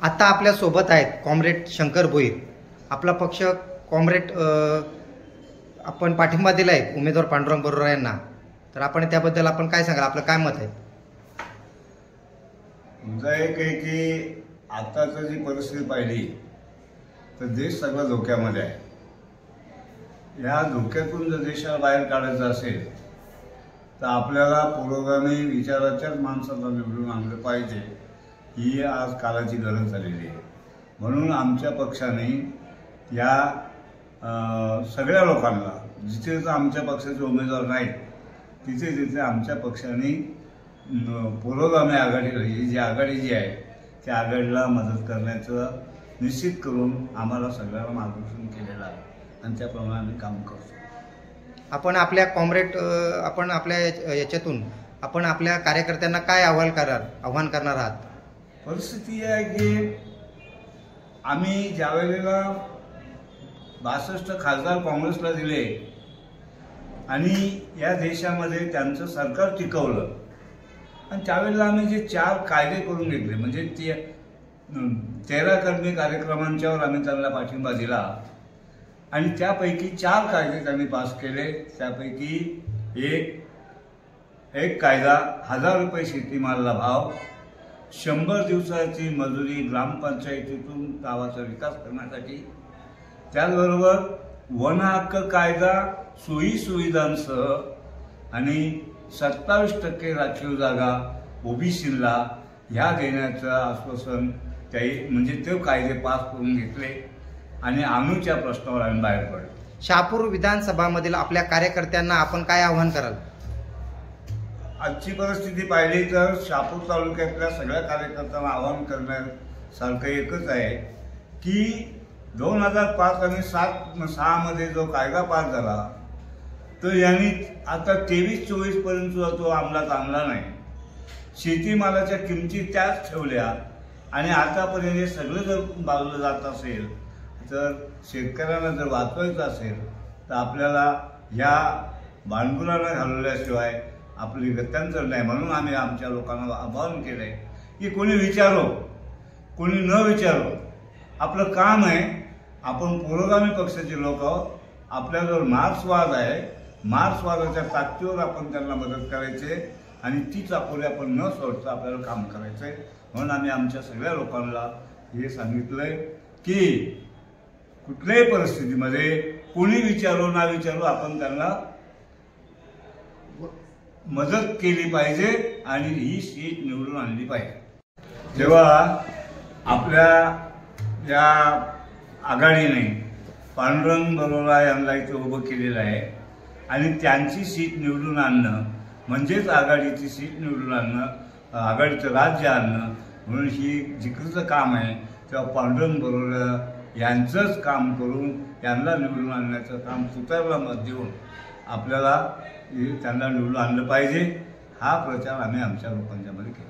आता आपल्या सोबत आहेत कॉम्रेड शंकर भोईर. आपला पक्ष कॉम्रेड आपण पाठिंबा दिला आहे उमेदवार पांडुरंग बरोरा यांना. तर आपण त्याबद्दल आपण काय सांगाल, आपलं काय मत आहे? मुद्दा एक आहे की आताची जी परिस्थिती पाहिली तर देश सगळा धोक्यामध्ये आहे. या धोक्यातून जर देशाला बाहेर काढायचं असेल तर आपल्याला पुरोगामी विचाराच्याच माणसाला निवडून आणलं पाहिजे, ही आज काळाची गरज झालेली आहे. म्हणून आमच्या पक्षाने या सगळ्या लोकांना, जिथे तर आमच्या पक्षाचे उमेदवार नाहीत तिथे तिथे आमच्या पक्षाने पुरोगामी आघाडीला, ही जी आघाडी जी आहे त्या आघाडीला मदत करण्याचं निश्चित करून आम्हाला सगळ्यांना मार्गदर्शन केलेलं आहे आणि त्याप्रमाणे आम्ही काम करतो. आपण आपल्या कॉम्रेड आपण आपल्या याच्यातून आपण आपल्या कार्यकर्त्यांना काय आव्हान करणार आहात? परिस्थिती आहे की आम्ही ज्यावेळेला 62 खासदार काँग्रेसला दिले आणि या देशामध्ये त्यांचं सरकार टिकवलं आणि त्यावेळेला आम्ही जे 4 कायदे करून घेतले, म्हणजे 13 कर्मी कार्यक्रमांच्यावर आम्ही त्यांना पाठिंबा दिला आणि त्यापैकी 4 कायदे त्यांनी पास केले. त्यापैकी एक कायदा 1000 रुपये शेतीमालाला भाव, 100 दिवसाची मजुरी ग्रामपंचायतीतून गावाचा विकास करण्यासाठी, त्याचबरोबर वन हक्क कायदा सोयी सुविधांसह आणि 27% राखीव जागा ओबीसीला ह्या देण्याचं आश्वासन म्हणजे ते कायदे पास करून घेतले आणि अणूच्या प्रश्नावर आम्ही बाहेर पडलो. शहापूर विधानसभामधील आपल्या कार्यकर्त्यांना आपण काय आव्हान कराल? आजची परिस्थिती पाहिली तर शहापूर तालुक्यातल्या सगळ्या कार्यकर्त्यांना आवाहन करण्यासारखं एकच आहे की 2005 आणि 6 मध्ये जो कायदा पास झाला तर यांनी आता 23-24 पर्यंत तो अंमलात आणला नाही. शेतीमालाच्या किमती त्याच ठेवल्या आणि आतापर्यंत हे सगळं जर बाजूला जात असेल तर शेतकऱ्यांना जर वाचवायचं असेल तर आपल्याला ह्या भांडुलांना घालवल्याशिवाय आपली गत्यंतर नाही. म्हणून आम्ही आमच्या लोकांना आवाहन केलं आहे की कोणी विचारो कोणी न विचारो, आपलं काम आहे. आपण पुरोगामी पक्षाचे लोक आहोत. आपल्याजवळ मार्क्सवाद आहे, मार्क्सवादाच्या ताकदीवर आपण त्यांना मदत करायचे आणि तीच आपण न सोडता आपल्याला काम करायचं आहे. म्हणून आम्ही आमच्या सगळ्या लोकांना हे सांगितलंय की कुठल्याही परिस्थितीमध्ये कोणी विचारो ना विचारो आपण त्यांना मदत केली पाहिजे आणि ही सीट निवडून आणली पाहिजे. जेव्हा आपल्या या आघाडीने पांडुरंग बरोरा यांना इथे उभं केलेलं आहे आणि त्यांची सीट निवडून आणणं म्हणजेच आघाडीची सीट निवडून आणणं, आघाडीचं राज्य आणणं, म्हणून ही जिकरीचं काम आहे. तेव्हा पांडुरंग बरोरा यांचंच काम करून यांना निवडून आणण्याचं काम तुतारला मत देऊन आपल्याला त्यांना निवडून आणलं पाहिजे. हा प्रचार आम्ही आमच्या लोकांच्यामध्ये केला.